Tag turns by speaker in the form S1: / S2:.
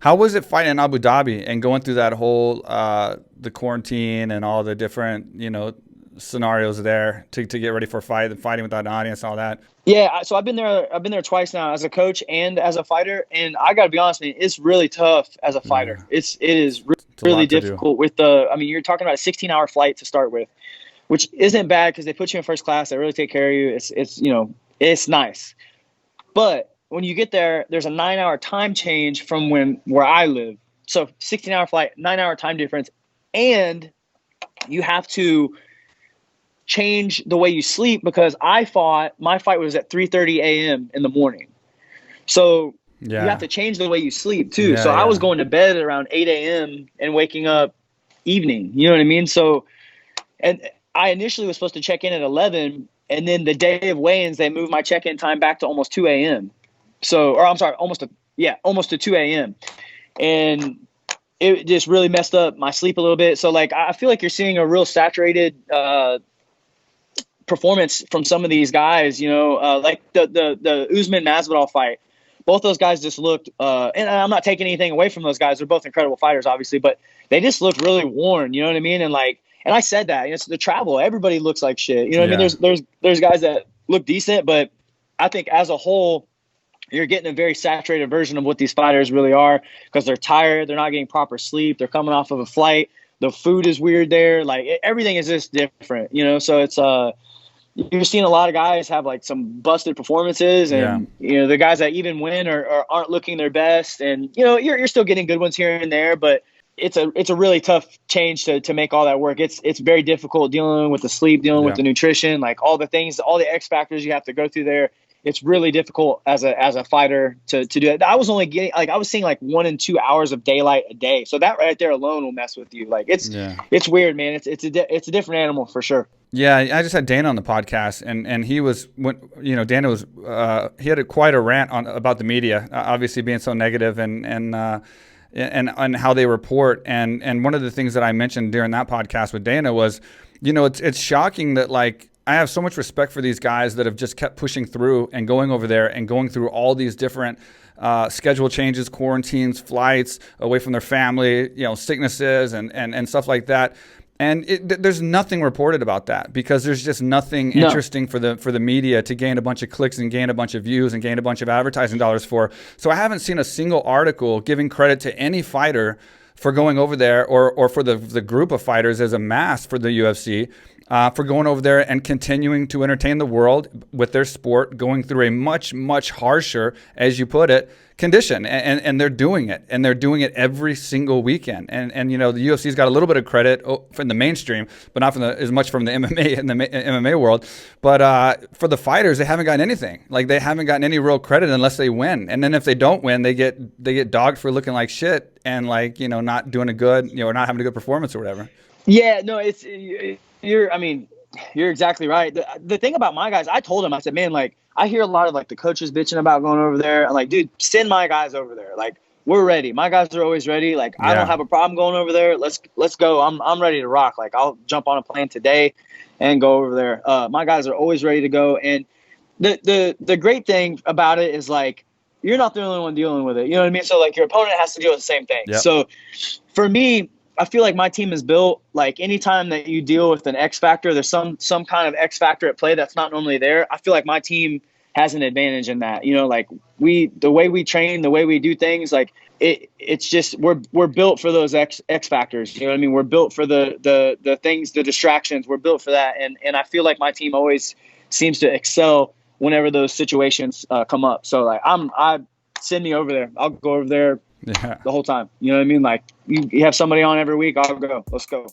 S1: How was it fighting in Abu Dhabi and going through that whole the quarantine and all the different scenarios there to get ready for fighting without an audience, all that?
S2: Yeah, so I've been there. I've been there twice now as a coach and as a fighter, and I got to be honest, man, it's really tough as a fighter.
S1: Yeah,
S2: It is
S1: it's a
S2: really
S1: lot to do.
S2: difficult with the. I mean, you're talking about a 16-hour flight to start with, which isn't bad because they put you in first class. They really take care of you. It's nice, but when you get there, there's a 9-hour time change from where I live. So 16-hour flight, 9-hour time difference, and you have to change the way you sleep because I thought my fight was at 3:30 a.m. in the morning. So you have
S1: Yeah,
S2: to change the way you sleep too.
S1: yeah,
S2: So I was
S1: yeah,
S2: going to bed at around 8 a.m. and waking up evening. You know what I mean? So, and I initially was supposed to check in at 11, and then the day of weigh-ins, they moved my check-in time back to almost 2 a.m. So, or I'm sorry, almost to 2 a.m. And it just really messed up my sleep a little bit. So like, I feel like you're seeing a real saturated, performance from some of these guys, like the Usman Masvidal fight. Both those guys just looked, and I'm not taking anything away from those guys. They're both incredible fighters, obviously, but they just looked really worn. You know what I mean? And I said that it's the travel. Everybody looks like shit. You know what I mean?
S1: yeah,
S2: There's guys that look decent, but I think as a whole, you're getting a very saturated version of what these fighters really are because they're tired. They're not getting proper sleep. They're coming off of a flight. The food is weird there. Like everything is just different, So it's you're seeing a lot of guys have like some busted performances,
S1: yeah.
S2: and the guys that even win or aren't looking their best, and you're still getting good ones here and there, but it's a really tough change to make all that work. It's very difficult dealing with the sleep, dealing with
S1: Yeah.
S2: the nutrition, like all the things, all the X factors you have to go through there. It's really difficult as a fighter to do it. I was only getting I was seeing like 1 and 2 hours of daylight a day, so that right there alone will mess with you. Like
S1: Yeah.
S2: it's weird, man. It's a different animal for sure.
S1: Yeah, I just had Dana on the podcast, and he was Dana was he had quite a rant about the media, obviously being so negative and how they report, and one of the things that I mentioned during that podcast with Dana was, it's shocking that like I have so much respect for these guys that have just kept pushing through and going over there and going through all these different schedule changes, quarantines, flights away from their family, sicknesses and stuff like that. And there's nothing reported about that because there's just nothing
S2: No.
S1: interesting for the media to gain a bunch of clicks and gain a bunch of views and gain a bunch of advertising dollars for. So I haven't seen a single article giving credit to any fighter for going over there or for the group of fighters as a mass for the UFC for going over there and continuing to entertain the world with their sport, going through a much, much harsher, as you put it, condition. And they're doing it. And they're doing it every single weekend. And the UFC's got a little bit of credit from the mainstream, but not as much from the MMA and the MMA world. But for the fighters, they haven't gotten anything. Like they haven't gotten any real credit unless they win. And then if they don't win, they get dogged for looking like shit and not doing a good, or not having a good performance or whatever.
S2: Yeah, no, you're exactly right. The thing about my guys, I told him, I said, man, like I hear a lot of like the coaches bitching about going over there. I'm like, dude, send my guys over there. Like we're ready. My guys are always ready. Like I don't have a problem going over there. Let's go. I'm ready to rock. Like I'll jump on a plane today and go over there. My guys are always ready to go. And the great thing about it is like you're not the only one dealing with it. You know what I mean? So like your opponent has to deal with the same thing.
S1: Yep.
S2: So for me, I feel like my team is built like anytime that you deal with an X factor, there's some kind of X factor at play that's not normally there. I feel like my team has an advantage in that, like the way we train, the way we do things, like it's just, we're built for those X factors. You know what I mean? We're built for the things, the distractions, we're built for that. And I feel like my team always seems to excel whenever those situations come up. So like I send me over there. I'll go over there. Yeah. The whole time. You know what I mean? Like you have somebody on every week, I'll go. Let's go.